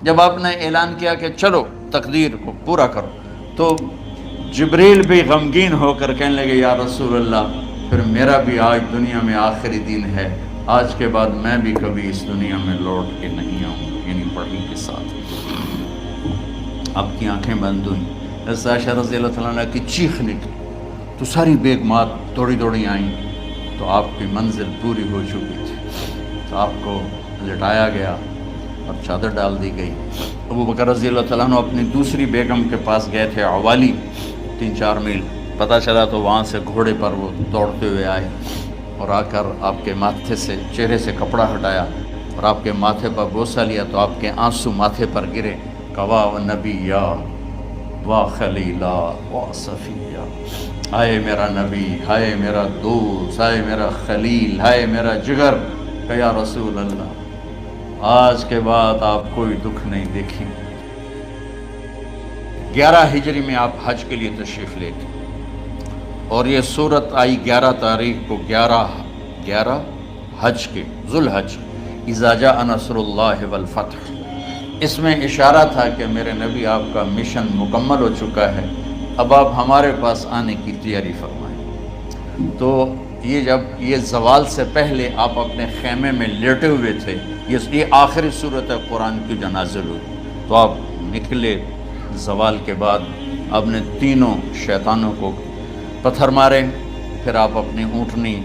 جب آپ نے اعلان کیا کہ چلو تقدیر کو پورا کرو، تو جبریل بھی غمگین ہو کر کہنے لگے یا رسول اللہ پھر میرا بھی آج دنیا میں آخری دن ہے، آج کے بعد میں بھی کبھی اس دنیا میں لوٹ کے نہیں آؤں گا، یعنی پڑھی کے ساتھ۔ آپ کی آنکھیں بند ہوئیں، حضرت عائشہ رضی اللہ تعالیٰ عنہ کی چیخ نکلی تو ساری بیگمات دوڑی دوڑی آئیں، تو آپ کی منزل پوری ہو چکی تھی، تو آپ کو لٹایا گیا اور چادر ڈال دی گئی۔ ابو بکر رضی اللہ تعالیٰ عنہ اپنی دوسری بیگم کے پاس گئے تھے عوالی، 3-4 میل پتہ چلا، تو وہاں سے گھوڑے پر وہ دوڑتے ہوئے آئے اور آ کر آپ کے ماتھے سے چہرے سے کپڑا ہٹایا اور آپ کے ماتھے پر بوسہ لیا، تو آپ کے آنسو ماتھے پر گرے، کوا و نبیہ و خلیلہ و صفیہ، ہائے میرا نبی، ہائے میرا دوست، ہائے میرا خلیل، ہائے میرا جگر، کہ یا رسول اللہ آج کے بعد آپ کوئی دکھ نہیں دیکھیں۔ 11 ہجری میں آپ حج کے لیے تشریف لے گئے اور یہ صورت آئی 11 تاریخ کو، 11 حج کے، ذوالحج، اذا جاء نصر اللہ والفتح۔ اس میں اشارہ تھا کہ میرے نبی آپ کا مشن مکمل ہو چکا ہے، اب آپ ہمارے پاس آنے کی تیاری فرمائیں۔ تو یہ جب یہ زوال سے پہلے آپ اپنے خیمے میں لیٹے ہوئے تھے، یہ آخری صورت ہے قرآن کی جو نازل ہوئی، تو آپ نکلے زوال کے بعد، آپ نے تینوں شیطانوں کو پتھر مارے، پھر آپ اپنی اونٹنی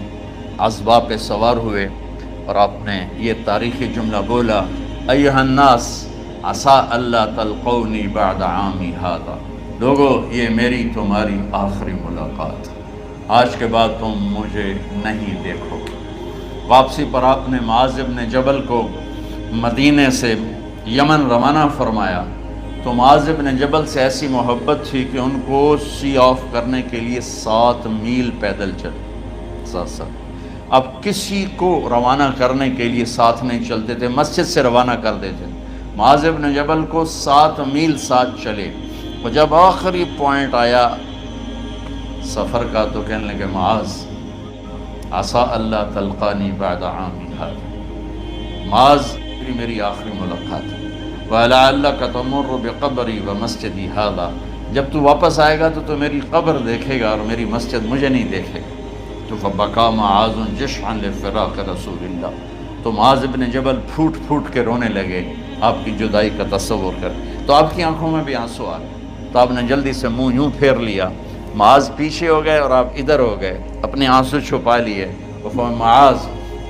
عذبہ پہ سوار ہوئے اور آپ نے یہ تاریخی جملہ بولا، ایھا الناس عسیٰ اللہ تلقونی بعد عامی ھذا، لوگو یہ میری تمہاری آخری ملاقات، آج کے بعد تم مجھے نہیں دیکھو گے۔ واپسی پر آپ نے معاذ بن جبل کو مدینے سے یمن روانہ فرمایا، تو معاذ بن جبل سے ایسی محبت تھی کہ ان کو سی آف کرنے کے لیے 7 میل پیدل چلے، 7۔ اب کسی کو روانہ کرنے کے لیے ساتھ نہیں چلتے تھے، مسجد سے روانہ کر دیتے تھے، معاذ بن جبل کو 7 میل ساتھ چلے، اور جب آخری پوائنٹ آیا سفر کا تو کہنے لگے معاذ عسیٰ اللہ تلقانی بعد عامی ھذا، معاذ میری آخری ملاقات ہے، وَلَعَلَّكَ تَمُرُّ بِقَبْرِي وَمَسْجِدِي ھذا، جب تو واپس آئے گا تو میری قبر دیکھے گا اور میری مسجد مجھے نہیں دیکھے گا۔ تو فَبَكَىٰ مُعَاذٌ جِشْعًا لِفِرَاقِ رسول اللہ، تو معاذ بن جبل پھوٹ پھوٹ کے رونے لگے آپ کی جدائی کا تصور کر، تو آپ کی آنکھوں میں بھی آنسو آ گئے، تو آپ نے جلدی سے منہ یوں پھیر لیا، معاذ پیچھے ہو گئے اور آپ ادھر ہو گئے، اپنے آنسو چھپا لیے، معاذ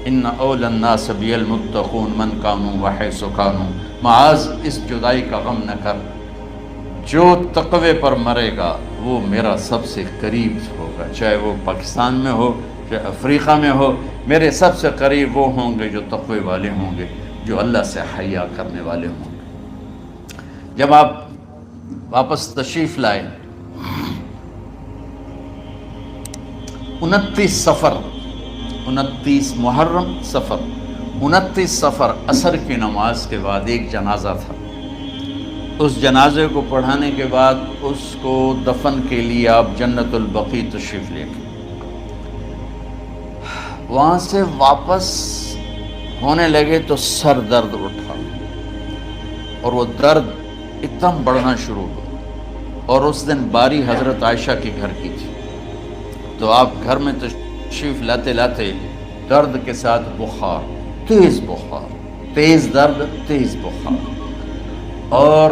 ان اول الناس بی المتقون من کانوا وحیث کانوا، معاذ اس جدائی کا غم نہ کر، جو تقوی پر مرے گا وہ میرا سب سے قریب ہوگا، چاہے وہ پاکستان میں ہو چاہے افریقہ میں ہو، میرے سب سے قریب وہ ہوں گے جو تقوی والے ہوں گے، جو اللہ سے حیا کرنے والے ہوں گے۔ جب آپ واپس تشریف لائے 29 محرم صفر، 29 صفر عصر کی نماز کے بعد ایک جنازہ تھا، اس جنازے کو پڑھانے کے بعد اس کو دفن کے لیے آپ جنت البقیع تشریف لے گئے۔ وہاں سے واپس ہونے لگے تو سر درد اٹھا اور وہ درد اتنا بڑھنا شروع ہوا، اور اس دن باری حضرت عائشہ کے گھر کی تھی، تو آپ گھر میں تشریف لاتے لاتے درد کے ساتھ بخار، تیز درد، تیز بخار، اور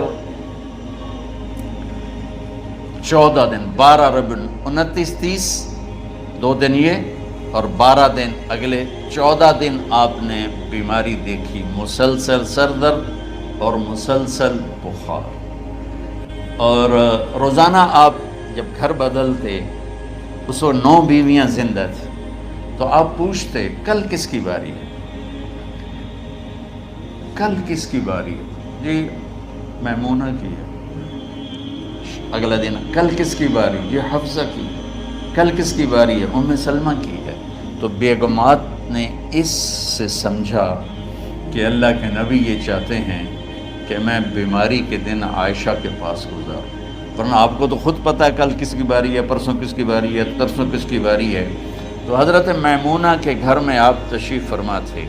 14 دن 12 ربیع 29 30 2 دن یہ اور 12 دن اگلے 14 دن آپ نے بیماری دیکھی، مسلسل سر درد اور مسلسل بخار، اور روزانہ آپ جب گھر بدلتے اس وقت 9 بیویاں زندہ تھیں، تو آپ پوچھتے کل کس کی باری ہے، کل کس کی باری ہے، جی میمونہ کی ہے، اگلا دن کل کس کی باری، یہ حفصہ کی، کل کس کی باری ہے، ام سلمہ کی ہے۔ تو بیگمات نے اس سے سمجھا کہ اللہ کے نبی یہ چاہتے ہیں کہ میں بیماری کے دن عائشہ کے پاس گزاروں، ورنہ آپ کو تو خود پتہ ہے کل کس کی باری ہے، پرسوں کس کی باری ہے، ترسوں کس کی باری ہے۔ تو حضرت میمونہ کے گھر میں آپ تشریف فرما تھے،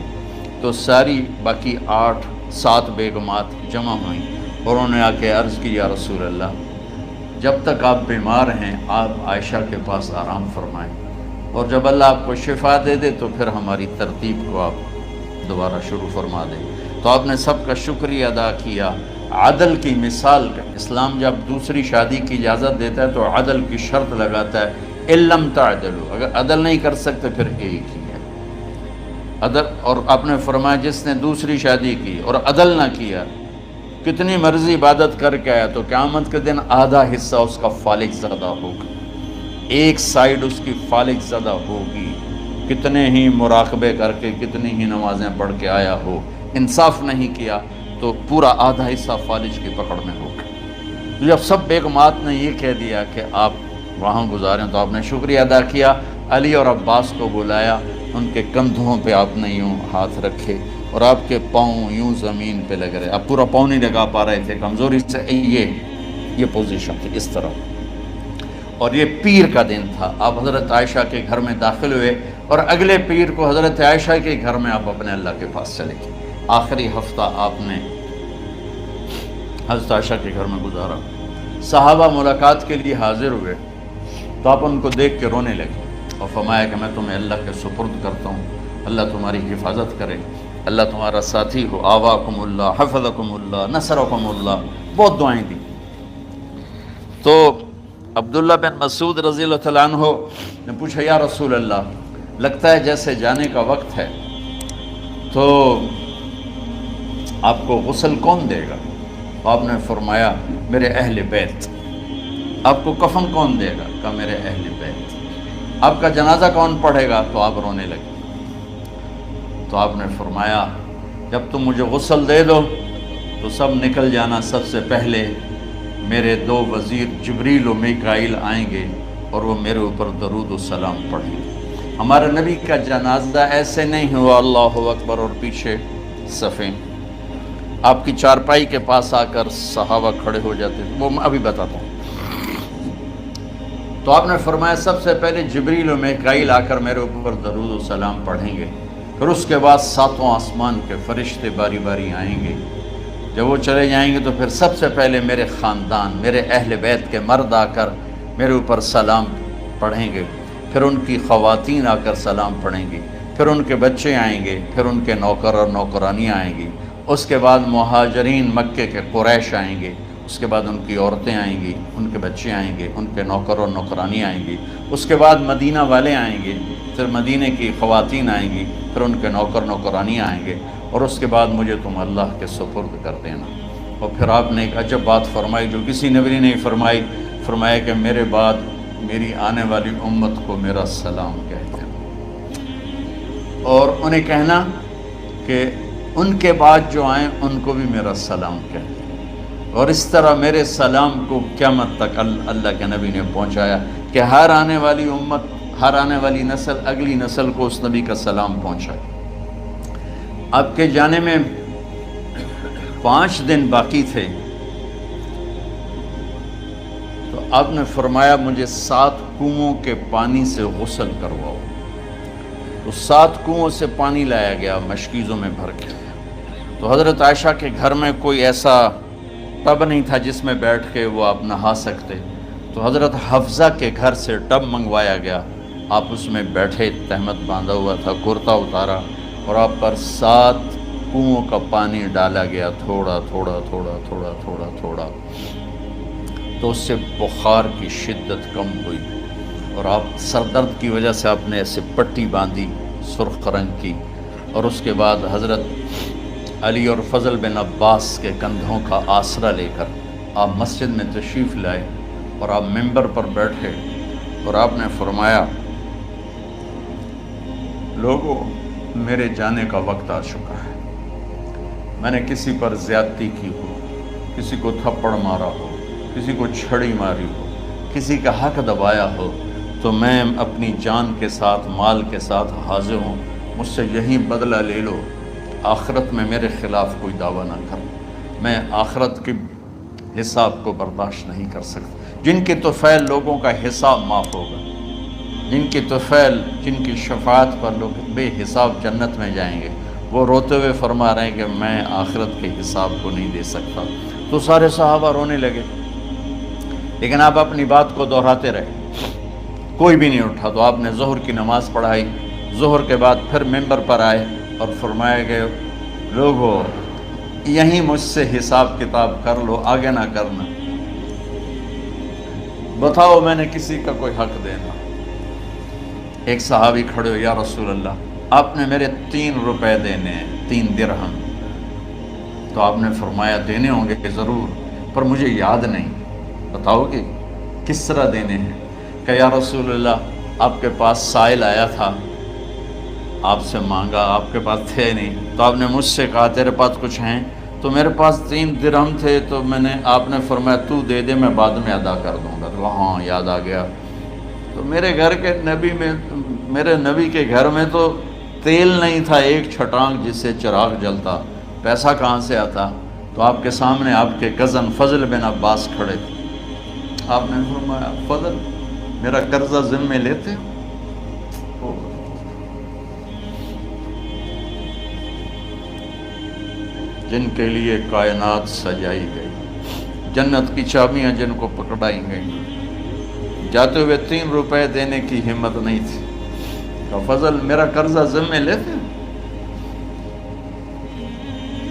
تو ساری باقی 8 7 بیگمات جمع ہوئیں اور انہوں نے آ کے عرض کی یا رسول اللہ جب تک آپ بیمار ہیں آپ عائشہ کے پاس آرام فرمائیں، اور جب اللہ آپ کو شفا دے دے تو پھر ہماری ترتیب کو آپ دوبارہ شروع فرما دیں۔ تو آپ نے سب کا شکریہ ادا کیا۔ عدل کی مثال کا اسلام جب دوسری شادی کی اجازت دیتا ہے تو عدل کی شرط لگاتا ہے اِلَّمْ تَعْدِلُوا، اگر عدل نہیں کر سکتے پھر ایک ہی ہے عدل۔ اور آپ نے فرمایا جس نے دوسری شادی کی اور عدل نہ کیا، کتنی مرضی عبادت کر کے آیا تو قیامت کے دن آدھا حصہ اس کا فالج زدہ ہوگا، ایک سائیڈ اس کی فالج زدہ ہوگی، کتنے ہی مراقبے کر کے کتنی ہی نمازیں پڑھ کے آیا ہو، انصاف نہیں کیا تو پورا آدھا حصہ فالج کی پکڑ میں ہوگا۔ جب سب بیگمات نے یہ کہہ دیا کہ آپ وہاں گزاریں تو آپ نے شکریہ ادا کیا، علی اور عباس کو بلایا، ان کے کندھوں پہ آپ نے یوں ہاتھ رکھے اور آپ کے پاؤں یوں زمین پہ لگ رہے، آپ پورا پاؤں نہیں لگا پا رہے تھے کمزوری سے، یہ پوزیشن تھی اس طرح۔ اور یہ پیر کا دن تھا، آپ حضرت عائشہ کے گھر میں داخل ہوئے اور اگلے پیر کو حضرت عائشہ کے گھر میں آپ اپنے اللہ کے پاس چلے گئے۔ آخری ہفتہ آپ نے حضرت عائشہ کے گھر میں گزارا۔ صحابہ ملاقات کے لیے حاضر ہوئے تو آپ ان کو دیکھ کے رونے لگے اور فرمایا کہ میں تمہیں اللہ کے سپرد کرتا ہوں، اللہ تمہاری حفاظت کرے، اللہ تمہارا ساتھی ہو، آواکم اللہ حفظکم اللہ نصرکم اللہ، بہت دعائیں دی۔ تو عبداللہ بن مسعود رضی اللہ تعالیٰ عنہ نے پوچھا یا رسول اللہ لگتا ہے جیسے جانے کا وقت ہے، تو آپ کو غسل کون دے گا؟ آپ نے فرمایا میرے اہل بیت۔ آپ کو کفن کون دے گا؟ کہا میرے اہل بیت۔ آپ کا جنازہ کون پڑھے گا؟ تو آپ رونے لگے۔ تو آپ نے فرمایا جب تم مجھے غسل دے دو تو سب نکل جانا، سب سے پہلے میرے 2 وزیر جبریل و میکائیل آئیں گے اور وہ میرے اوپر درود و سلام پڑھیں گے۔ ہمارے نبی کا جنازہ ایسے نہیں ہوا اللہ اکبر اور پیچھے صفیں، آپ کی چارپائی کے پاس آ کر صحابہ کھڑے ہو جاتے تھے، وہ میں ابھی بتاتا ہوں۔ تو آپ نے فرمایا سب سے پہلے جبریل و میکائیل آ کر میرے اوپر درود و سلام پڑھیں گے، پھر اس کے بعد 7 آسمان کے فرشتے باری باری آئیں گے۔ جب وہ چلے جائیں گے تو پھر سب سے پہلے میرے خاندان، میرے اہل بیت کے مرد آ کر میرے اوپر سلام پڑھیں گے، پھر ان کی خواتین آ کر سلام پڑھیں گی، پھر ان کے بچے آئیں گے، پھر ان کے نوکر اور نوکرانیاں آئیں گی، اس کے بعد مہاجرین مکے کے قریش آئیں گے، اس کے بعد ان کی عورتیں آئیں گی، ان کے بچے آئیں گے، ان کے نوکر اور نوکرانی آئیں گی، اس کے بعد مدینہ والے آئیں گے، پھر مدینہ کی خواتین آئیں گی، پھر ان کے نوکر نوکرانی آئیں گے، اور اس کے بعد مجھے تم اللہ کے سپرد کر دینا۔ اور پھر آپ نے ایک عجب بات فرمائی جو کسی نبی نے نہیں فرمائی، فرمایا کہ میرے بعد میری آنے والی امت کو میرا سلام کہہ دینا، اور انہیں کہنا کہ ان کے بعد جو آئیں ان کو بھی میرا سلام کہہ دیں۔ اور اس طرح میرے سلام کو قیامت تک اللہ کے نبی نے پہنچایا کہ ہر آنے والی امت، ہر آنے والی نسل اگلی نسل کو اس نبی کا سلام پہنچائے۔ آپ کے جانے میں 5 دن باقی تھے تو آپ نے فرمایا مجھے 7 کنوؤں کے پانی سے غسل کرواؤ۔ تو 7 کنوؤں سے پانی لایا گیا مشکیزوں میں بھر کے۔ تو حضرت عائشہ کے گھر میں کوئی ایسا ٹب نہیں تھا جس میں بیٹھ کے وہ آپ نہا سکتے، تو حضرت حفصہ کے گھر سے ٹب منگوایا گیا، آپ اس میں بیٹھے، تہمت باندھا ہوا تھا، کرتا اتارا اور آپ پر 7 کنوؤں کا پانی ڈالا گیا، تھوڑا تھوڑا تھوڑا تھوڑا تھوڑا تھوڑا، تو اس سے بخار کی شدت کم ہوئی، اور آپ سر درد کی وجہ سے آپ نے ایسے پٹی باندھی سرخ رنگ کی، اور اس کے بعد حضرت علی اور فضل بن عباس کے کندھوں کا آسرا لے کر آپ مسجد میں تشریف لائے اور آپ ممبر پر بیٹھے اور آپ نے فرمایا لوگوں میرے جانے کا وقت آ چکا ہے، میں نے کسی پر زیادتی کی ہو، کسی کو تھپڑ مارا ہو، کسی کو چھڑی ماری ہو، کسی کا حق دبایا ہو، تو میں اپنی جان کے ساتھ مال کے ساتھ حاضر ہوں، مجھ سے یہیں بدلہ لے لو، آخرت میں میرے خلاف کوئی دعویٰ نہ کر، میں آخرت کے حساب کو برداشت نہیں کر سکتا۔ جن کے طفیل لوگوں کا حساب معاف ہوگا، جن کی طفیل، جن کی شفاعت پر لوگ بے حساب جنت میں جائیں گے، وہ روتے ہوئے فرما رہے ہیں کہ میں آخرت کے حساب کو نہیں دے سکتا۔ تو سارے صحابہ رونے لگے، لیکن آپ اپنی بات کو دہراتے رہے، کوئی بھی نہیں اٹھا۔ تو آپ نے ظہر کی نماز پڑھائی، ظہر کے بعد پھر ممبر پر آئے اور فرمایا کہ لوگو یہیں مجھ سے حساب کتاب کر لو، آگے نہ کرنا، بتاؤ میں نے کسی کا کوئی حق دینا۔ ایک صحابی کھڑے ہو، یا رسول اللہ آپ نے میرے 3 روپے دینے ہیں، 3 درہم۔ تو آپ نے فرمایا دینے ہوں گے کہ ضرور، پر مجھے یاد نہیں، بتاؤ کہ کس طرح دینے ہیں؟ کہ یا رسول اللہ آپ کے پاس سائل آیا تھا، آپ سے مانگا، آپ کے پاس تھے نہیں، تو آپ نے مجھ سے کہا تیرے پاس کچھ ہیں؟ تو میرے پاس 3 درہم تھے، تو آپ نے فرمایا تو دے دے، میں بعد میں ادا کر دوں گا۔ تو ہاں یاد آ گیا۔ تو میرے گھر کے نبی میں، میرے نبی کے گھر میں تو تیل نہیں تھا ایک چھٹانگ جس سے چراغ جلتا، پیسہ کہاں سے آتا؟ تو آپ کے سامنے آپ کے کزن فضل بن عباس کھڑے تھے، آپ نے فرمایا فضل میرا قرضہ ذمے لیتے؟ جن کے لیے کائنات سجائی گئی، جنت کی چابیاں جن کو پکڑائی گئی، جاتے ہوئے 3 روپے دینے کی ہمت نہیں تھی۔ کہ فضل میرا قرضہ ذمے لیتے؟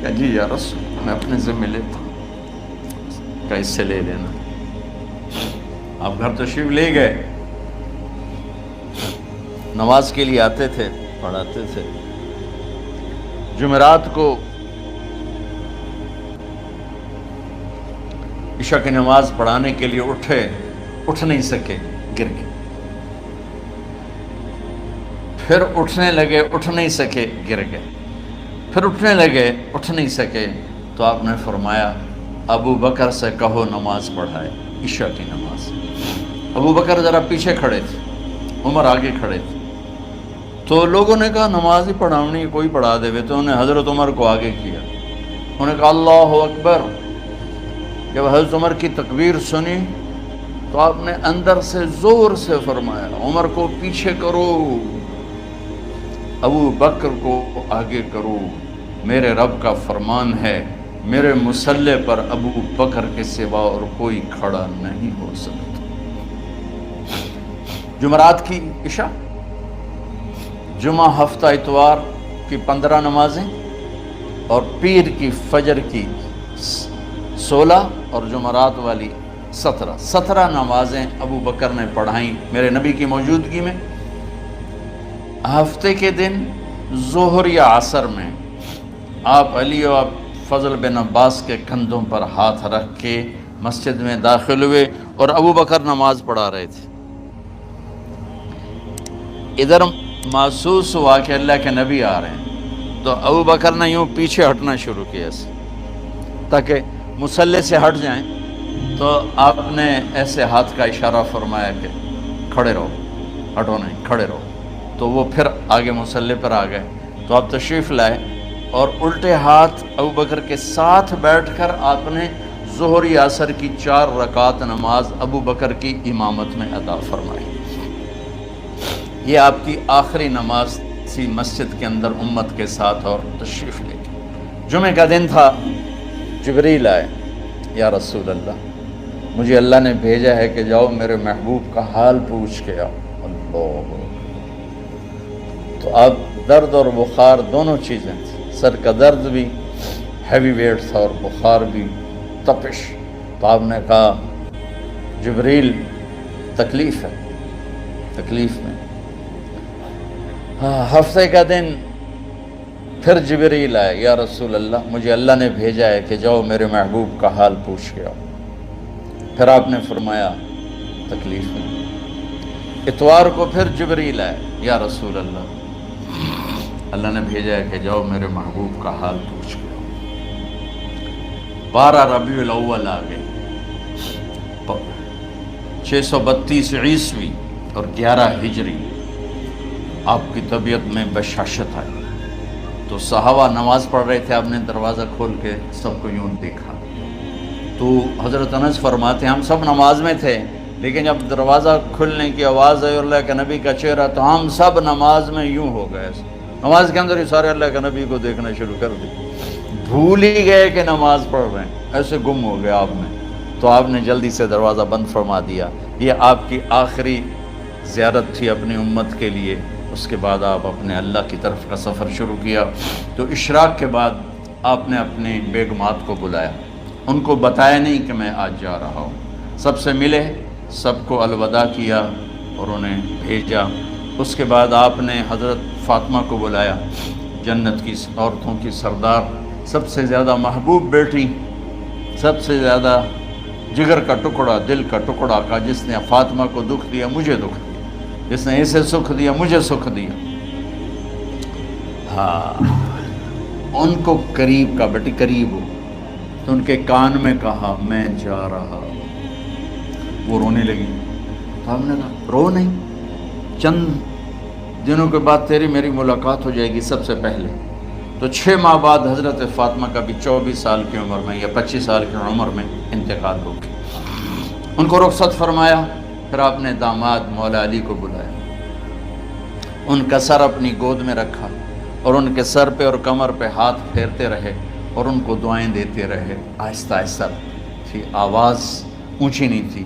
کہ جی یا رسول میں اپنے ذمے لیتا ہوں۔ کہ اس سے لے لینا۔ آپ گھر تشریف لے گئے، نماز کے لیے آتے تھے، پڑھاتے تھے۔ جمعرات کو عشاء کی نماز پڑھانے کے لیے اٹھ نہیں سکے، گر گئے، پھر اٹھنے لگے، اٹھ نہیں سکے، گر گئے، پھر اٹھنے لگے، اٹھ نہیں سکے۔ تو آپ نے فرمایا ابو بکر سے کہو نماز پڑھائے، عشاء کی نماز۔ ابو بکر ذرا پیچھے کھڑے تھے، عمر آگے کھڑے تھے۔ تو لوگوں نے کہا نماز ہی پڑھاونی، کوئی پڑھا دے۔ تو انہوں نے حضرت عمر کو آگے کیا، انہوں نے کہا اللہ اکبر۔ جب حضرت عمر کی تکبیر سنی تو آپ نے اندر سے زور سے فرمایا عمر کو پیچھے کرو، ابو بکر کو آگے کرو، میرے رب کا فرمان ہے میرے مصلی پر ابو بکر کے سوا اور کوئی کھڑا نہیں ہو سکتا۔ جمعرات کی عشاء، جمعہ ہفتہ اتوار کی 15 نمازیں اور پیر کی فجر کی 16 اور جمعرات والی 17 نمازیں ابو بکر نے پڑھائیں میرے نبی کی موجودگی میں۔ ہفتے کے دن ظہر یا عصر میں آپ علی و فضل بن عباس کے کندھوں پر ہاتھ رکھ کے مسجد میں داخل ہوئے اور ابو بکر نماز پڑھا رہے تھے۔ ادھر محسوس ہوا کہ اللہ کے نبی آ رہے ہیں، تو ابو بکر نے یوں پیچھے ہٹنا شروع کیا تاکہ مصلی سے ہٹ جائیں۔ تو آپ نے ایسے ہاتھ کا اشارہ فرمایا کہ کھڑے رہو، ہٹو نہیں، کھڑے رہو۔ تو وہ پھر آگے مصلی پر آ گئے۔ تو آپ تشریف لائے اور الٹے ہاتھ ابو بکر کے ساتھ بیٹھ کر آپ نے ظہر یا عصر کی 4 رکعت نماز ابو بکر کی امامت میں ادا فرمائی۔ یہ آپ کی آخری نماز تھی مسجد کے اندر امت کے ساتھ اور تشریف لے کے۔ جمعہ کا دن تھا، جبریل آئے، یا رسول اللہ مجھے اللہ نے بھیجا ہے کہ جاؤ میرے محبوب کا حال پوچھ کے آؤ۔ اللہ! تو اب درد اور بخار دونوں چیزیں تھیں، سر کا درد بھی ہیوی ویٹ تھا اور بخار بھی، تپش۔ تو آپ نے کہا جبریل تکلیف ہے، تکلیف میں۔ ہفتے کا دن پھر جبریل آئے، یا رسول اللہ مجھے اللہ نے بھیجا ہے کہ جاؤ میرے محبوب کا حال پوچھ کے آؤ۔ پھر آپ نے فرمایا تکلیف میں۔ اتوار کو پھر جبریل آئے، یا رسول اللہ اللہ نے بھیجا ہے کہ جاؤ میرے محبوب کا حال پوچھ کے آؤ۔ 12 ربیع الاول آ گئی، 632 عیسوی اور 11 ہجری۔ آپ کی طبیعت میں بشاشت آئی۔ تو صحابہ نماز پڑھ رہے تھے، آپ نے دروازہ کھول کے سب کو یوں دیکھا۔ تو حضرت انس فرماتے ہیں ہم سب نماز میں تھے، لیکن جب دروازہ کھلنے کی آواز آئی اور اللہ کے نبی کا چہرہ، تو ہم سب نماز میں یوں ہو گئے، نماز کے اندر ہی سارے اللہ کے نبی کو دیکھنا شروع کر دی، بھول ہی گئے کہ نماز پڑھ رہے ہیں، ایسے گم ہو گئے آپ میں۔ تو آپ نے جلدی سے دروازہ بند فرما دیا۔ یہ آپ کی آخری زیارت تھی اپنی امت کے لیے۔ اس کے بعد آپ اپنے اللہ کی طرف کا سفر شروع کیا۔ تو اشراق کے بعد آپ نے اپنی بیگمات کو بلایا، ان کو بتایا نہیں کہ میں آج جا رہا ہوں، سب سے ملے، سب کو الوداع کیا اور انہیں بھیجا۔ اس کے بعد آپ نے حضرت فاطمہ کو بلایا، جنت کی عورتوں کی سردار، سب سے زیادہ محبوب بیٹی، سب سے زیادہ جگر کا ٹکڑا، دل کا ٹکڑا کا، جس نے فاطمہ کو دکھ دیا مجھے دکھ دیا، جس نے اسے سکھ دیا مجھے سکھ دیا۔ ہاں، ان کو قریب کا، بیٹی قریب ہو، تو ان کے کان میں کہا میں جا رہا ہوں۔ وہ رونے لگی، تو ہم نے کہا رو نہیں، چند دنوں کے بعد تیری میری ملاقات ہو جائے گی سب سے پہلے۔ تو 6 ماہ بعد حضرت فاطمہ کا بھی 24 سال کی عمر میں یا 25 سال کی عمر میں انتقال ہو گیا۔ ان کو رخصت فرمایا۔ پھر آپ نے داماد مولا علی کو بلایا، ان کا سر اپنی گود میں رکھا اور ان کے سر پہ اور کمر پہ ہاتھ پھیرتے رہے اور ان کو دعائیں دیتے رہے۔ آہستہ آہستہ تھی، آواز اونچی نہیں تھی،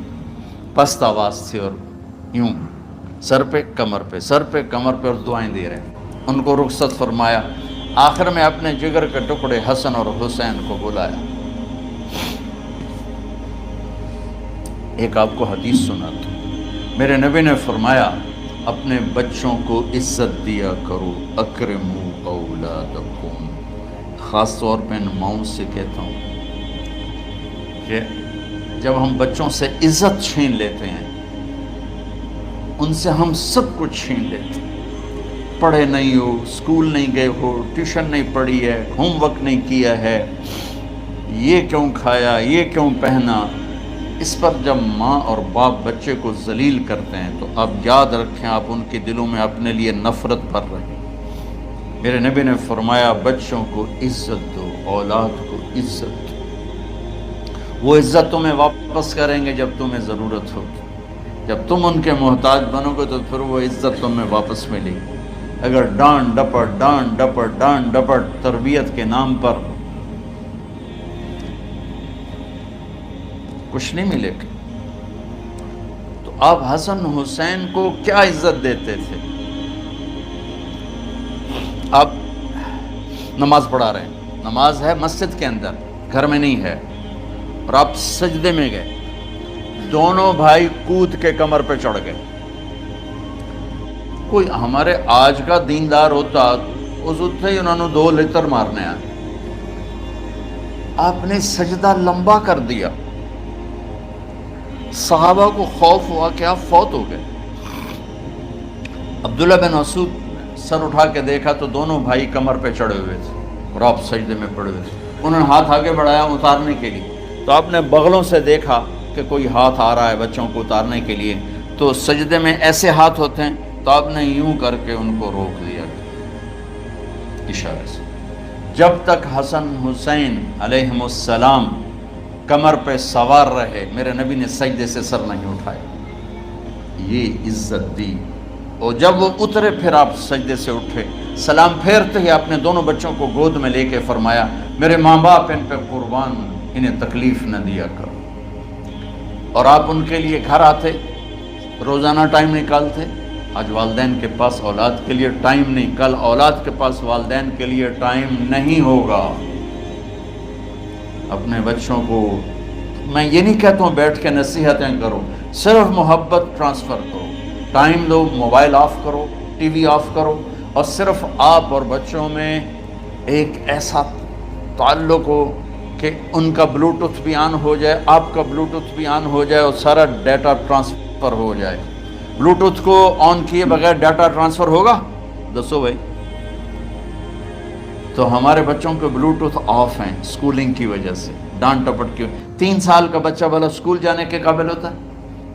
پست آواز تھی، اور یوں سر پہ کمر پہ، سر پہ کمر پہ، اور دعائیں دے رہے۔ ان کو رخصت فرمایا۔ آخر میں اپنے جگر کے ٹکڑے حسن اور حسین کو بلایا۔ ایک آپ کو حدیث سناتا ہوں۔ میرے نبی نے فرمایا اپنے بچوں کو عزت دیا کرو، اکرموا اولادکم۔ خاص طور پہ ان ماؤں سے کہتا ہوں کہ جب ہم بچوں سے عزت چھین لیتے ہیں، ان سے ہم سب کچھ چھین لیتے ہیں۔ پڑھے نہیں ہو، اسکول نہیں گئے ہو، ٹیوشن نہیں پڑھی ہے، ہوم ورک نہیں کیا ہے، یہ کیوں کھایا، یہ کیوں پہنا، اس پر جب ماں اور باپ بچے کو ذلیل کرتے ہیں تو اب یاد رکھیں آپ ان کے دلوں میں اپنے لیے نفرت بھر رہے ہیں۔ میرے نبی نے فرمایا بچوں کو عزت دو، اولاد کو عزت دو۔ وہ عزت تمہیں واپس کریں گے جب تمہیں ضرورت ہوگی۔ جب تم ان کے محتاج بنو گے تو پھر وہ عزت تمہیں واپس ملے گی۔ اگر ڈانٹ ڈپٹ تربیت کے نام پر کچھ نہیں ملے گا۔ تو آپ حسن حسین کو کیا عزت دیتے تھے؟ آپ نماز پڑھا رہے ہیں، نماز ہے مسجد کے اندر، گھر میں نہیں ہے، اور آپ سجدے میں گئے، دونوں بھائی کود کے کمر پہ چڑھ گئے۔ کوئی ہمارے آج کا دیندار ہوتا اس اٹھتے ہی انہوں نے 2 لتر مارنے آئے۔ آپ نے سجدہ لمبا کر دیا، صحابہ کو خوف ہوا کہ آپ فوت ہو گئے۔ عبداللہ بن مسعود سر اٹھا کے دیکھا تو دونوں بھائی کمر پہ چڑھے ہوئے تھے اور آپ سجدے میں پڑے ہوئے تھے۔ انہوں نے ہاتھ آگے بڑھایا اتارنے کے لیے، تو آپ نے بغلوں سے دیکھا کہ کوئی ہاتھ آ رہا ہے بچوں کو اتارنے کے لیے، تو سجدے میں ایسے ہاتھ ہوتے ہیں، تو آپ نے یوں کر کے ان کو روک دیا اشارے سے۔ جب تک حسن حسین علیہم السلام کمر پہ سوار رہے میرے نبی نے سجدے سے سر نہیں اٹھایا، یہ عزت دی۔ اور جب وہ اترے پھر آپ سجدے سے اٹھے، سلام پھیرتے ہی اپنے دونوں بچوں کو گود میں لے کے فرمایا میرے ماں باپ ان پہ قربان، انہیں تکلیف نہ دیا کرو۔ اور آپ ان کے لیے گھر آتے، روزانہ ٹائم نکالتے۔ آج والدین کے پاس اولاد کے لیے ٹائم نہیں، کل اولاد کے پاس والدین کے لیے ٹائم نہیں ہوگا۔ اپنے بچوں کو میں یہ نہیں کہتا ہوں بیٹھ کے نصیحتیں کرو، صرف محبت ٹرانسفر کرو، ٹائم دو، موبائل آف کرو، ٹی وی آف کرو، اور صرف آپ اور بچوں میں ایک ایسا تعلق ہو کہ ان کا بلوٹوتھ بھی آن ہو جائے، آپ کا بلوٹوتھ بھی آن ہو جائے، اور سارا ڈیٹا ٹرانسفر ہو جائے۔ بلوٹوتھ کو آن کیے بغیر ڈیٹا ٹرانسفر ہوگا؟ دسو بھائی۔ تو ہمارے بچوں کے بلوٹوتھ آف ہیں اسکولنگ کی وجہ سے، ڈانٹ ٹپٹ کی۔ 3 سال کا بچہ بھلا اسکول جانے کے قابل ہوتا ہے؟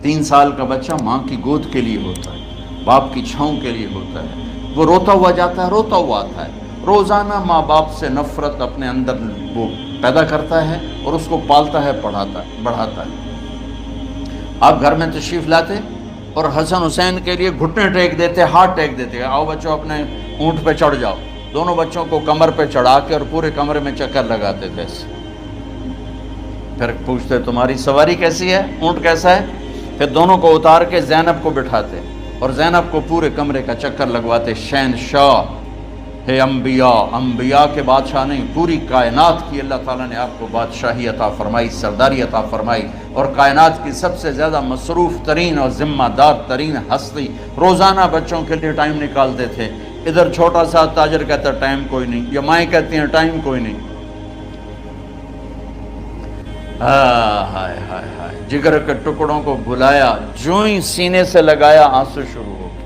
3 سال کا بچہ ماں کی گود کے لیے ہوتا ہے، باپ کی چھاؤں کے لیے ہوتا ہے۔ وہ روتا ہوا جاتا ہے، روتا ہوا آتا ہے، روزانہ ماں باپ سے نفرت اپنے اندر وہ پیدا کرتا ہے اور اس کو پالتا ہے، پڑھاتا ہے، بڑھاتا ہے۔ آپ گھر میں تشریف لاتے، اور حسن حسین کے لیے گھٹنے ٹیک دیتے، ہاتھ ٹیک دیتے، آؤ بچوں اپنے اونٹ پہ چڑھ جاؤ، دونوں بچوں کو کمر پہ چڑھا کے اور پورے کمرے میں چکر لگاتے تھے ایسے. پھر پوچھتے تمہاری سواری کیسی ہے، اونٹ کیسا ہے، پھر دونوں کو اتار کے زینب کو بٹھاتے اور زینب کو پورے کمرے کا چکر لگواتے. شہنشاہ ہے انبیاء، انبیاء کے بادشاہ نہیں، پوری کائنات کی اللہ تعالیٰ نے آپ کو بادشاہی عطا فرمائی، سرداری عطا فرمائی، اور کائنات کی سب سے زیادہ مصروف ترین اور ذمہ دار ترین ہستی. روزانہ بچوں کے لیے ٹائم نکالتے تھے. ادھر چھوٹا سا تاجر کہتا ہے ٹائم کوئی نہیں، یا مائیں کہتی ہیں ٹائم کوئی نہیں. ہائے ہائے ہائے، جگر کے ٹکڑوں کو بلایا، جو ہی سینے سے لگایا آنسو شروع ہو گئے.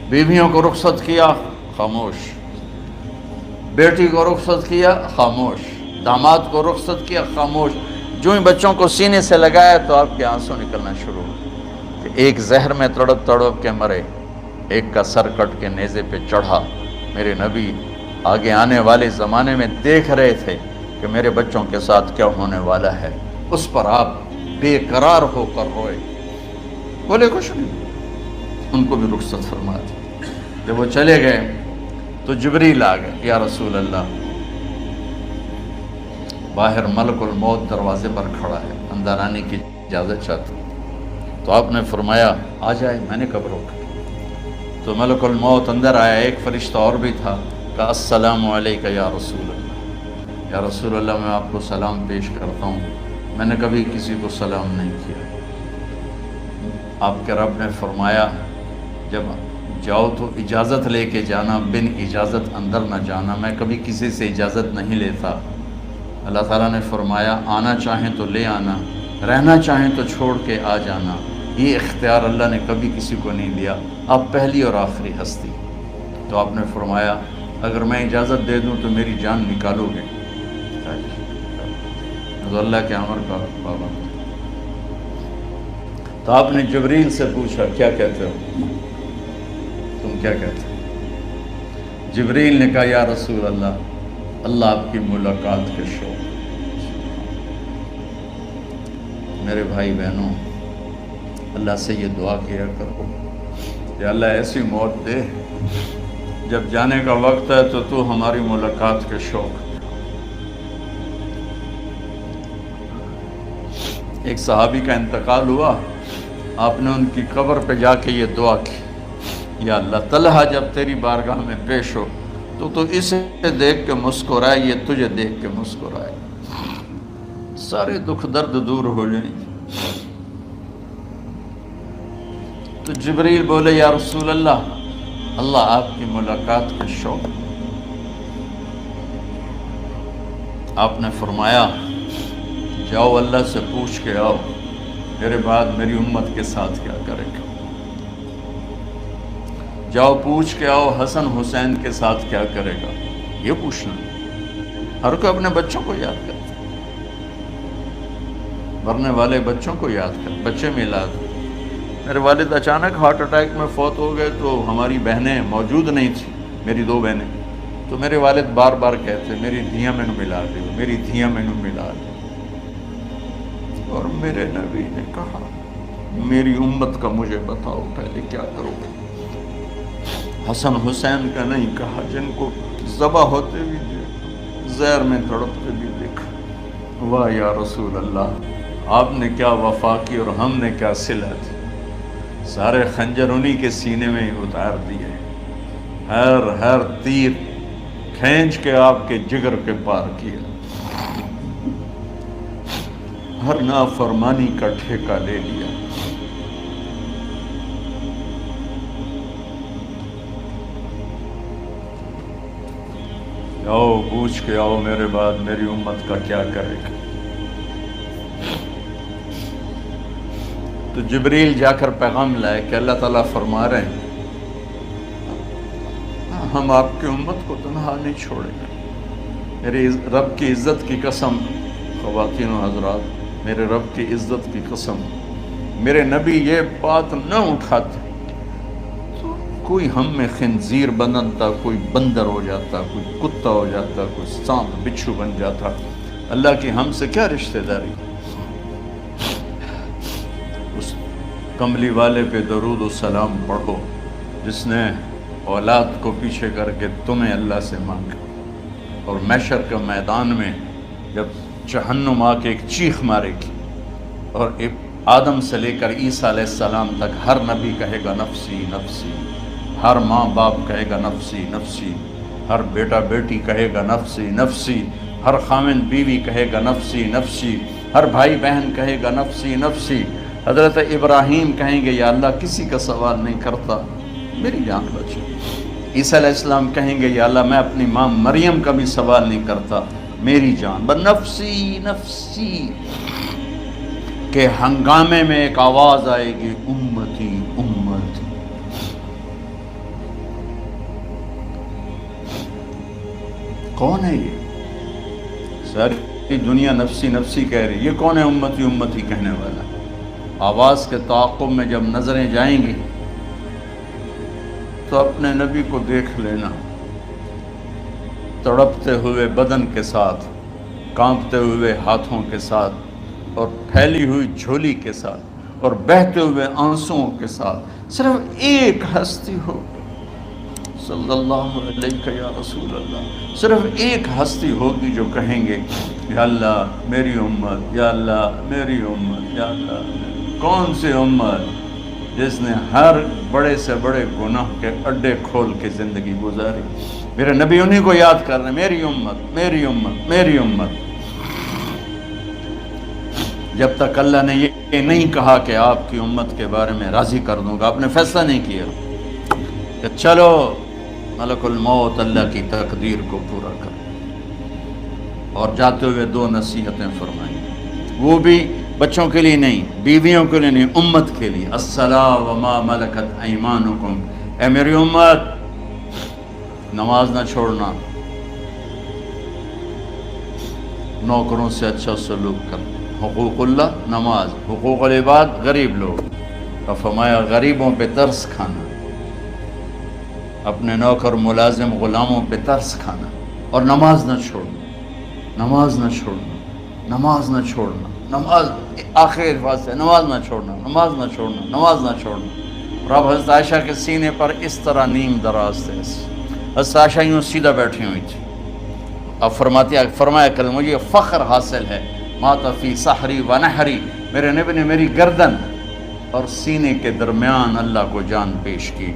بیویوں کو رخصت کیا، خاموش. بیٹی کو رخصت کیا، خاموش. داماد کو رخصت کیا، خاموش. جو ہی بچوں کو سینے سے لگایا تو آپ کے آنسو نکلنا شروع ہو کہ ایک زہر میں تڑپ تڑپ کے مرے، ایک کا سر کٹ کے نیزے پہ چڑھا. میرے نبی آگے آنے والے زمانے میں دیکھ رہے تھے کہ میرے بچوں کے ساتھ کیا ہونے والا ہے. اس پر آپ بے قرار ہو کر روئے، بولے کچھ نہیں. ان کو بھی رخصت فرما دی. جب وہ چلے گئے تو جبریل آ گئے. یا رسول اللہ، باہر ملک الموت دروازے پر کھڑا ہے، اندر آنے کی اجازت چاہتا ہوں. تو آپ نے فرمایا آ جائے. میں نے کب روکا؟ تو ملک الموت اندر آیا. ایک فرشتہ اور بھی تھا. کہا السلام علیکہ یا رسول اللہ. یا رسول اللہ، میں آپ کو سلام پیش کرتا ہوں، میں نے کبھی کسی کو سلام نہیں کیا. آپ کے رب نے فرمایا جب جاؤ تو اجازت لے کے جانا، بن اجازت اندر نہ جانا. میں کبھی کسی سے اجازت نہیں لیتا. اللہ تعالیٰ نے فرمایا آنا چاہیں تو لے آنا، رہنا چاہیں تو چھوڑ کے آ جانا. یہ اختیار اللہ نے کبھی کسی کو نہیں دیا. آپ پہلی اور آخری ہستی. تو آپ نے فرمایا اگر میں اجازت دے دوں تو میری جان نکالو گے؟ تو اللہ کے امر کا پابند. تو آپ نے جبریل سے پوچھا کیا کہتے ہو، تم کیا کہتے ہو؟ جبریل نے کہا یا رسول اللہ، اللہ آپ کی ملاقات کے شوق. میرے بھائی بہنوں، اللہ سے یہ دعا کیا کرو کہ اللہ ایسی موت دے جب جانے کا وقت ہے تو ہماری ملاقات کے شوق. ایک صحابی کا انتقال ہوا، آپ نے ان کی قبر پہ جا کے یہ دعا کی، یا اللہ طلحہ جب تیری بارگاہ میں پیش ہو تو اسے دیکھ کے مسکرائے، یہ تجھے دیکھ کے مسکرائے، سارے دکھ درد دور ہو جائیں. تو جبریل بولے یا رسول اللہ، اللہ آپ کی ملاقات کا شوق. آپ نے فرمایا جاؤ اللہ سے پوچھ کے آؤ میرے بعد میری امت کے ساتھ کیا کرے گا. جاؤ پوچھ کے آؤ حسن حسین کے ساتھ کیا کرے گا. یہ پوچھنا، ہر کوئی اپنے بچوں کو یاد کرتا، مرنے والے بچوں کو یاد کر. بچے میلاد، میرے والد اچانک ہارٹ اٹیک میں فوت ہو گئے تو ہماری بہنیں موجود نہیں تھیں، میری 2 بہنیں. تو میرے والد بار بار کہتے میری دھیاں میں ملا دے، میری دھیاں میں ملا دے. اور میرے نبی نے کہا میری امت کا مجھے بتاؤ پہلے کیا کرو گے. حسن حسین کا نہیں کہا، جن کو ذبح ہوتے بھی دیکھا، زہر میں تڑپتے بھی دیکھا. واہ یا رسول اللہ، آپ نے کیا وفا کی اور ہم نے کیا صلہ تھی. سارے خنجر انہی کے سینے میں ہی اتار دیے، ہر تیر کھینچ کے آپ کے جگر کے پار کیا، ہر نافرمانی کا ٹھیکہ لے لیا. آؤ پوچھ کے آؤ میرے بعد میری امت کا کیا کرے گا. تو جبریل جا کر پیغام لائے کہ اللہ تعالیٰ فرما رہے ہیں ہم آپ کی امت کو تنہا نہیں چھوڑیں گے. میرے رب کی عزت کی قسم، خواتین و حضرات، میرے رب کی عزت کی قسم، میرے نبی یہ بات نہ اٹھاتے تو کوئی ہم میں خنزیر بنتا، کوئی بندر ہو جاتا، کوئی کتا ہو جاتا، کوئی سانپ بچھو بن جاتا. اللہ کی ہم سے کیا رشتہ داری. کملی والے پہ درود و سلام پڑھو جس نے اولاد کو پیچھے کر کے تمہیں اللہ سے مانگا، اور محشر کے میدان میں جب جہنم آ کے ایک چیخ مارے گی اور آدم سے لے کر عیسیٰ علیہ السلام تک ہر نبی کہے گا نفسی نفسی، ہر ماں باپ کہے گا نفسی نفسی، ہر بیٹا بیٹی کہے گا نفسی نفسی، ہر خاوند بیوی کہے گا نفسی نفسی، ہر بھائی بہن کہے گا نفسی نفسی۔ حضرت ابراہیم کہیں گے یا اللہ کسی کا سوال نہیں کرتا، میری جان بچے۔ عیسیٰ علیہ السلام کہیں گے یا اللہ میں اپنی ماں مریم کا بھی سوال نہیں کرتا، میری جان بس نفسی نفسی کے ہنگامے میں ایک آواز آئے گی امتی امتی۔ کون ہے یہ؟ ساری دنیا نفسی نفسی کہہ رہی، یہ کون ہے امتی امتی کہنے والا؟ آواز کے تعاقب میں جب نظریں جائیں گی تو اپنے نبی کو دیکھ لینا، تڑپتے ہوئے بدن کے ساتھ، کانپتے ہوئے ہاتھوں کے ساتھ، اور پھیلی ہوئی جھولی کے ساتھ، اور بہتے ہوئے آنسوؤں کے ساتھ صرف ایک ہستی ہو، صلی اللہ علیہ یا رسول اللہ، صرف ایک ہستی ہوگی جو کہیں گے یا اللہ میری امت، یا اللہ میری امت، یا اللہ۔ کون سی امت؟ جس نے ہر بڑے سے بڑے گناہ کے اڈے کھول کے زندگی گزاری۔ میرے نبی انہی کو یاد کر رہے ہیں، میری امت میری امت میری امت۔ جب تک اللہ نے یہ نہیں کہا کہ آپ کی امت کے بارے میں راضی کر دوں گا، آپ نے فیصلہ نہیں کیا کہ چلو ملک الموت اللہ کی تقدیر کو پورا کر، اور جاتے ہوئے دو نصیحتیں فرمائیں، وہ بھی بچوں کے لیے نہیں، بیویوں کے لیے نہیں، امت کے لیے۔ الصلاۃ وما ملکت ایمانکم، اے میری امت نماز نہ چھوڑنا، نوکروں سے اچھا سلوک کرنا، حقوق اللہ نماز، حقوق العباد غریب لوگ، اور فرمایا غریبوں پہ ترس کھانا، اپنے نوکر ملازم غلاموں پہ ترس کھانا، اور نماز نہ چھوڑنا، نماز نہ چھوڑنا، نماز نہ چھوڑنا، نماز آخر الفاظ ہے، نماز نہ چھوڑنا، نماز نہ چھوڑنا، نماز نہ چھوڑنا۔ اور اب حضرت عائشہ کے سینے پر اس طرح نیم دراز تھے، حضرت عائشہ یوں سیدھا بیٹھی ہوئی تھی، اب فرمایا کریں مجھے فخر حاصل ہے، مات فی سحری و نحری، میرے نبی نے میری گردن اور سینے کے درمیان اللہ کو جان پیش کی۔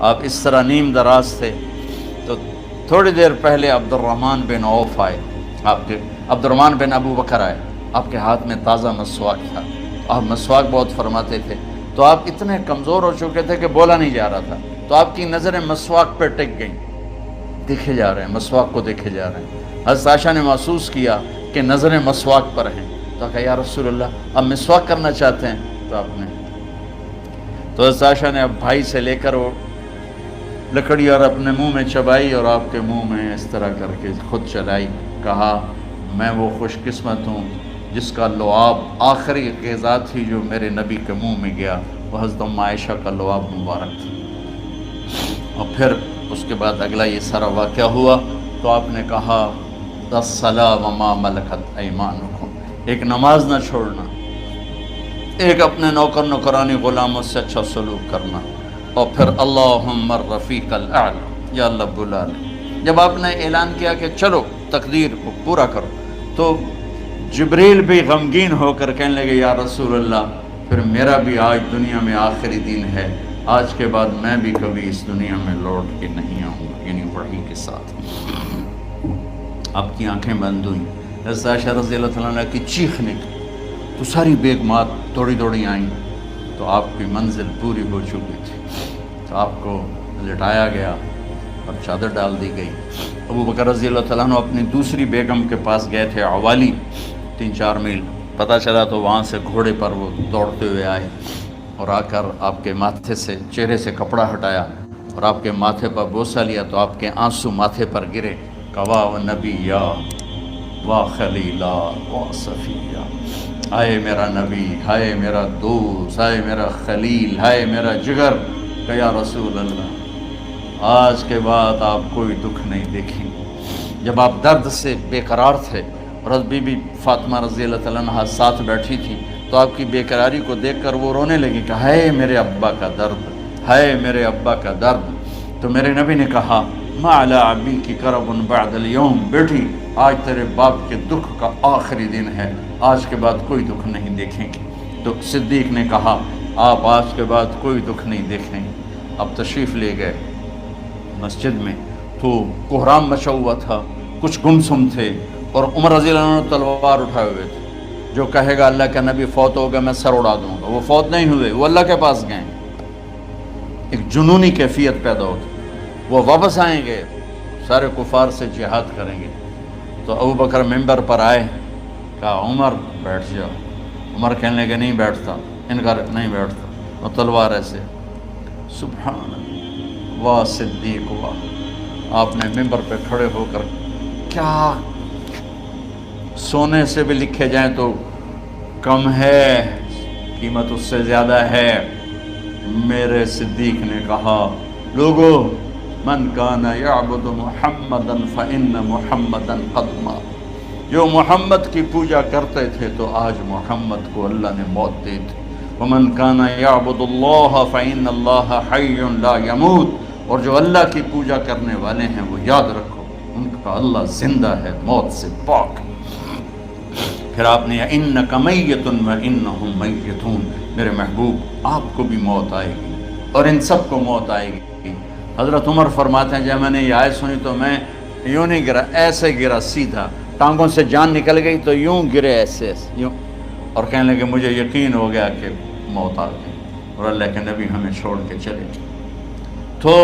آپ اس طرح نیم دراز تھے تو تھوڑی دیر پہلے عبد الرحمن بن عوف آئے، آپ کے عبد الرحمن بن ابو بکر آئے، آپ کے ہاتھ میں تازہ مسواک تھا، آپ مسواک بہت فرماتے تھے، تو آپ اتنے کمزور ہو چکے تھے کہ بولا نہیں جا رہا تھا، تو آپ کی نظریں مسواک پہ ٹک گئیں، دیکھے جا رہے ہیں، مسواک کو دیکھے جا رہے ہیں۔ حضرت عائشہ نے محسوس کیا کہ نظریں مسواک پر ہیں، تو کہا یا رسول اللہ اب مسواک کرنا چاہتے ہیں، تو آپ نے تو حضرت عائشہ نے اب بھائی سے لے کر وہ لکڑی اور اپنے منہ میں چبائی اور آپ کے منہ میں اس طرح کر کے خود چلائی، کہا میں وہ خوش قسمت ہوں جس کا لعاب آخری غذا تھی جو میرے نبی کے منہ میں گیا، وہ حضرت ام عائشہ کا لعاب مبارک تھا۔ اور پھر اس کے بعد اگلا یہ سارا واقعہ ہوا، تو آپ نے کہا الصلاۃ وما ملکت ایمانکم، ایک نماز نہ چھوڑنا، ایک اپنے نوکر نوکرانی غلاموں سے اچھا سلوک کرنا، اور پھر اللہم الرفیق الاعلی، یا اللہ بلا لے۔ جب آپ نے اعلان کیا کہ چلو تقدیر کو پورا کرو، تو جبریل بھی غمگین ہو کر کہنے لگے یا رسول اللہ پھر میرا بھی آج دنیا میں آخری دن ہے، آج کے بعد میں بھی کبھی اس دنیا میں لوٹ کے نہیں آؤں گا، یعنی وحی کے ساتھ۔ آپ کی آنکھیں بند ہوئیں، حضرت عائشہ رضی اللہ تعالیٰ عنہ کی چیخ نکلی، تو ساری بیگمات دوڑی دوڑی آئیں، تو آپ کی منزل پوری ہو چکی تھی، تو آپ کو لٹایا گیا اور چادر ڈال دی گئی۔ ابو بکر رضی اللہ تعالیٰ عنہ اپنی دوسری بیگم کے پاس گئے تھے، عوالی، 3-4 میل، پتہ چلا تو وہاں سے گھوڑے پر وہ دوڑتے ہوئے آئے اور آ کر آپ کے ماتھے سے چہرے سے کپڑا ہٹایا اور آپ کے ماتھے پر بوسہ لیا، تو آپ کے آنسو ماتھے پر گرے، کوا و نبیا و خلیلا و صفیہ، ہائے میرا نبی، ہائے میرا دوست، ہائے میرا خلیل، ہائے میرا جگر، کہ یا رسول اللہ آج کے بعد آپ کوئی دکھ نہیں دیکھیں۔ جب آپ درد سے بے قرار تھے اور بی بی فاطمہ رضی اللہ تعالیٰ عنہ ساتھ بیٹھی تھی، تو تو آپ کی بیقراری کو دیکھ کر وہ رونے لگی کہ ہائے میرے ابا کا درد، ہائے میرے ابا کا درد۔ تو میرے نبی نے کہا ما علی ابی کی کرب بعد اليوم، بیٹی آج تیرے باپ کے دکھ کا آخری دن ہے، آج کے بعد کوئی دکھ نہیں دیکھیں گے۔ تو صدیق نے کہا آپ آج کے بعد کوئی دکھ نہیں دیکھیں گے۔ اب تشریف لے گئے مسجد میں تو کوہرام مچا ہوا تھا، کچھ گمسم تھے، اور عمر رضی اللہ عنہ تلوار اٹھائے ہوئے تھے۔ جو کہے گا اللہ کا نبی فوت ہو گیا میں سر اڑا دوں گا، وہ فوت نہیں ہوئے، وہ اللہ کے پاس گئے۔ ایک جنونی کیفیت پیدا ہوتی، وہ واپس آئیں گے، سارے کفار سے جہاد کریں گے۔ تو ابو بکر ممبر پر آئے، کہا عمر بیٹھ جاؤ۔ عمر کہنے لگے نہیں بیٹھتا، انکار نہیں بیٹھتا، اور تلوار ایسے۔ سبحان اللہ، واہ صدیق واہ۔ آپ نے ممبر پہ کھڑے ہو کر کیا، سونے سے بھی لکھے جائیں تو کم ہے، قیمت اس سے زیادہ ہے۔ میرے صدیق نے کہا لوگو من کان یعبد محمدا فإن محمدا قد مات، جو محمد کی پوجا کرتے تھے تو آج محمد کو اللہ نے موت دی تھی۔ ومن کان یعبد اللہ فإن اللہ حی لا یموت، اور جو اللہ کی پوجا کرنے والے ہیں وہ یاد رکھو ان کا اللہ زندہ ہے، موت سے پاک۔ پھر آپ نے انک میت وانہم میتون، میرے محبوب آپ کو بھی موت آئے گی اور ان سب کو موت آئے گی۔ حضرت عمر فرماتے ہیں جب میں نے یہ آیت سنی تو میں یوں نہیں گرا، ایسے گرا سیدھا، ٹانگوں سے جان نکل گئی تو یوں گرے ایسے یوں، اور کہنے لگے مجھے یقین ہو گیا کہ موت آ گئی اور اللہ کے نبی ہمیں چھوڑ کے چلے۔ تو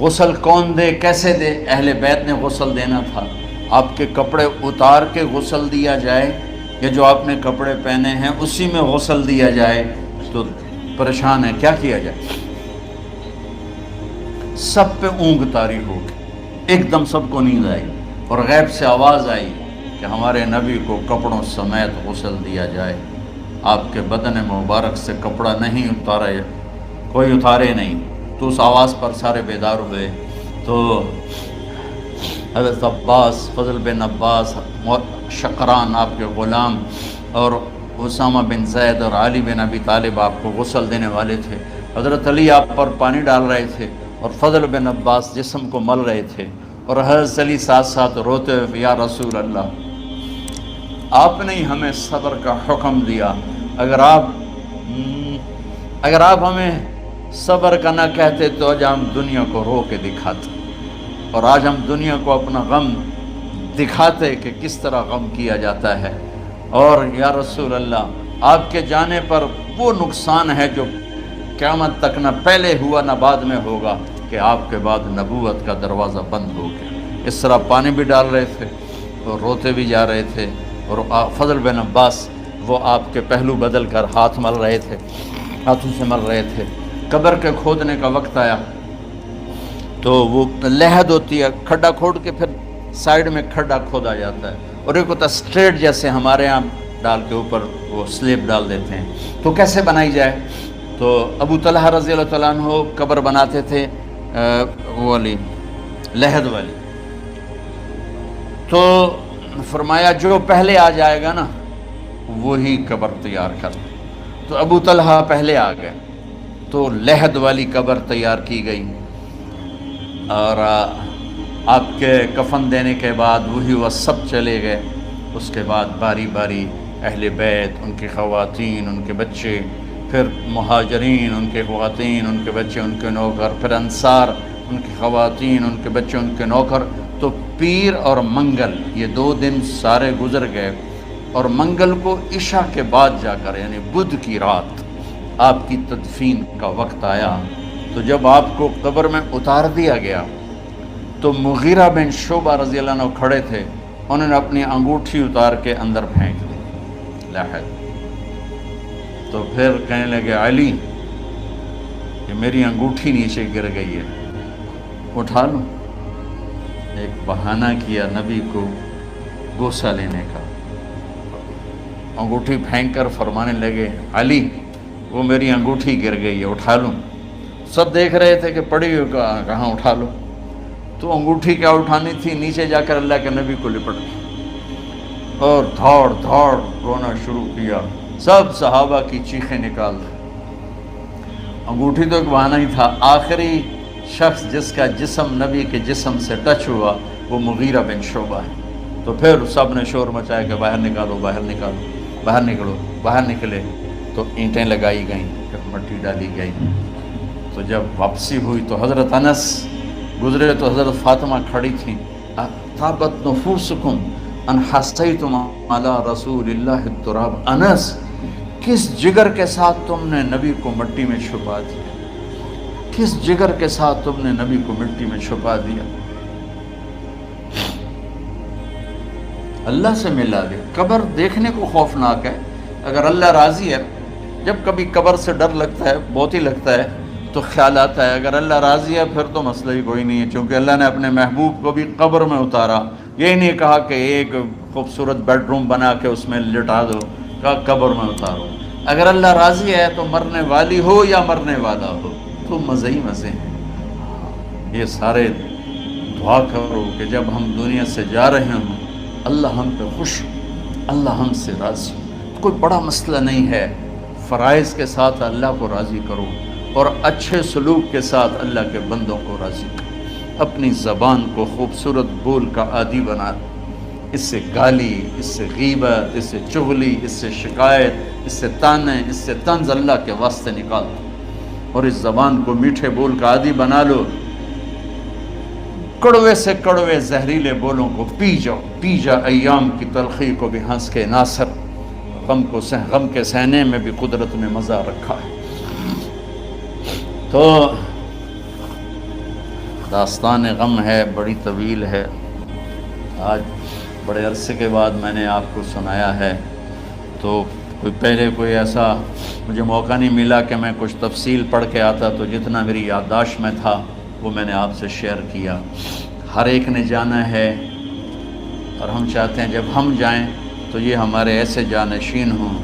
غسل کون دے، کیسے دے؟ اہل بیت نے غسل دینا تھا۔ آپ کے کپڑے اتار کے غسل دیا جائے یا جو آپ نے کپڑے پہنے ہیں اسی میں غسل دیا جائے تو پریشان ہے، کیا کیا جائے؟ سب پہ اونگ طاری ہو گئی، ایک دم سب کو نیند آئی اور غیب سے آواز آئی کہ ہمارے نبی کو کپڑوں سمیت غسل دیا جائے۔ آپ کے بدن مبارک سے کپڑا نہیں اتارا، کوئی اتارے نہیں۔ تو اس آواز پر سارے بیدار ہوئے۔ تو حضرت عباس، فضل بن عباس، شقران آپ کے غلام، اور اسامہ بن زید اور علی بن ابی طالب آپ کو غسل دینے والے تھے۔ حضرت علی آپ پر پانی ڈال رہے تھے اور فضل بن عباس جسم کو مل رہے تھے، اور حضرت علی ساتھ ساتھ روتے ہوئے یا رسول اللہ آپ نے ہی ہمیں صبر کا حکم دیا، اگر آپ ہمیں صبر کا نہ کہتے تو آج ہم دنیا کو رو کے دکھاتے، اور آج ہم دنیا کو اپنا غم دکھاتے کہ کس طرح غم کیا جاتا ہے۔ اور یا رسول اللہ آپ کے جانے پر وہ نقصان ہے جو قیامت تک نہ پہلے ہوا نہ بعد میں ہوگا، کہ آپ کے بعد نبوت کا دروازہ بند ہو گیا۔ اس طرح پانی بھی ڈال رہے تھے اور روتے بھی جا رہے تھے، اور فضل بن عباس وہ آپ کے پہلو بدل کر ہاتھ مل رہے تھے، ہاتھوں سے مل رہے تھے۔ قبر کے کھودنے کا وقت آیا تو وہ لحد ہوتی ہے، کھڈا کھود کے پھر سائیڈ میں کھڈا کھودا جاتا ہے، اور ایک ہوتا اسٹریٹ جیسے ہمارے ہاں ڈال کے اوپر وہ سلیب ڈال دیتے ہیں۔ تو کیسے بنائی جائے؟ تو ابو طلحہ رضی اللہ تعالیٰ عنہ قبر بناتے تھے وہ والی لحد والی، تو فرمایا جو پہلے آ جائے گا نا وہی قبر تیار کر۔ تو ابو طلحہ پہلے آ گئے تو لحد والی قبر تیار کی گئی، اور آپ کے کفن دینے کے بعد وہی وہ سب چلے گئے۔ اس کے بعد باری باری اہل بیت، ان کی خواتین، ان کے بچے، پھر مہاجرین، ان کے خواتین، ان کے بچے، ان کے نوکر، پھر انصار، ان کی خواتین، ان کے بچے، ان کے نوکر۔ تو پیر اور منگل یہ 2 دن سارے گزر گئے، اور منگل کو عشاء کے بعد جا کر یعنی بدھ کی رات آپ کی تدفین کا وقت آیا۔ تو جب آپ کو قبر میں اتار دیا گیا تو مغیرہ بن شعبہ رضی اللہ عنہ کھڑے تھے، انہوں نے اپنی انگوٹھی اتار کے اندر پھینک دی لحد۔ تو پھر کہنے لگے علی کہ میری انگوٹھی نیچے گر گئی ہے، اٹھا لوں۔ ایک بہانہ کیا نبی کو غصہ لینے کا، انگوٹھی پھینک کر فرمانے لگے علی وہ میری انگوٹھی گر گئی ہے، اٹھا لوں۔ سب دیکھ رہے تھے کہ پڑی ہوئی کہاں اٹھا لو، تو انگوٹھی کیا اٹھانی تھی، نیچے جا کر اللہ کے نبی کو لپٹ گئی اور دھوڑ دھوڑ رونا شروع کیا، سب صحابہ کی چیخیں نکال دی۔ انگوٹھی تو ایک بہانہ ہی تھا، آخری شخص جس کا جسم نبی کے جسم سے ٹچ ہوا وہ مغیرہ بن شعبہ ہے۔ تو پھر سب نے شور مچایا کہ باہر نکالو، باہر نکالو، باہر نکلو، باہر نکلے۔ تو اینٹیں لگائی گئیں، پھر مٹی ڈالی گئی۔ تو جب واپسی ہوئی تو حضرت انس گزرے تو حضرت فاطمہ کھڑی تھیں، طابت نفوسکم ان حسیتم علی رسول اللہ التراب۔ انس، کس جگر کے ساتھ تم نے نبی کو مٹی میں چھپا دیا، کس جگر کے ساتھ تم نے نبی کو مٹی میں چھپا دیا۔ اللہ سے ملا دے۔ قبر دیکھنے کو خوفناک ہے، اگر اللہ راضی ہے، جب کبھی قبر سے ڈر لگتا ہے، بہت ہی لگتا ہے، تو خیال آتا ہے اگر اللہ راضی ہے پھر تو مسئلہ ہی کوئی نہیں ہے، چونکہ اللہ نے اپنے محبوب کو بھی قبر میں اتارا۔ یہ نہیں کہا کہ ایک خوبصورت بیڈ روم بنا کے اس میں لٹا دو، کہا قبر میں اتارو۔ اگر اللہ راضی ہے تو مرنے والی ہو یا مرنے والا ہو تو مزے ہی مزے ہیں۔ یہ سارے دعا کرو کہ جب ہم دنیا سے جا رہے ہوں اللہ ہم پہ خوش، اللہ ہم سے راضی۔ کوئی بڑا مسئلہ نہیں ہے، فرائض کے ساتھ اللہ کو راضی کرو اور اچھے سلوک کے ساتھ اللہ کے بندوں کو راضی کرو۔ اپنی زبان کو خوبصورت بول کا عادی بنا، اس سے گالی، اس سے غیبت، اس سے چغلی، اس سے شکایت، اس سے تانے، اس سے طنز اللہ کے واسطے نکال دو اور اس زبان کو میٹھے بول کا عادی بنا لو۔ کڑوے سے کڑوے زہریلے بولوں کو پی جاؤ، پی جا ایام کی تلخی کو بھی ہنس کے ناصر، غم کے سہنے میں بھی قدرت میں مزہ رکھا ہے۔ تو داستان غم ہے، بڑی طویل ہے، آج بڑے عرصے کے بعد میں نے آپ کو سنایا ہے، تو پہلے کوئی ایسا مجھے موقع نہیں ملا کہ میں کچھ تفصیل پڑھ کے آتا، تو جتنا میری یادداشت میں تھا وہ میں نے آپ سے شیئر کیا۔ ہر ایک نے جانا ہے اور ہم چاہتے ہیں جب ہم جائیں تو یہ ہمارے ایسے جانشین ہوں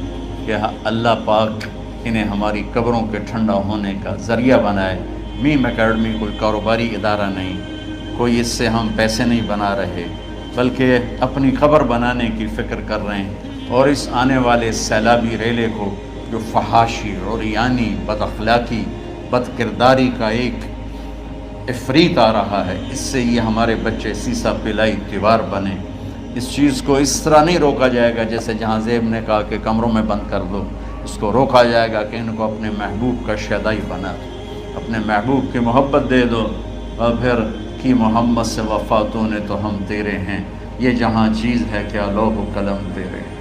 کہ اللہ پاک انہیں ہماری قبروں کے ٹھنڈا ہونے کا ذریعہ بنائے۔ میم اکیڈمی کوئی کاروباری ادارہ نہیں، کوئی اس سے ہم پیسے نہیں بنا رہے، بلکہ اپنی قبر بنانے کی فکر کر رہے ہیں، اور اس آنے والے سیلابی ریلے کو جو فحاشی، عریانی، بد اخلاقی، بد کرداری کا ایک افریت آ رہا ہے، اس سے یہ ہمارے بچے سیسا پلائی دیوار بنے۔ اس چیز کو اس طرح نہیں روکا جائے گا جیسے جہاں زیب نے کہا کہ کمروں میں بند کر دو، اس کو روکا جائے گا کہ ان کو اپنے محبوب کا شیدائی بنا دو، اپنے محبوب کی محبت دے دو، اور پھر کی محمد سے وفاتوں نے تو ہم تیرے ہیں، یہ جہاں چیز ہے کیا لوح و قلم تیرے ہیں۔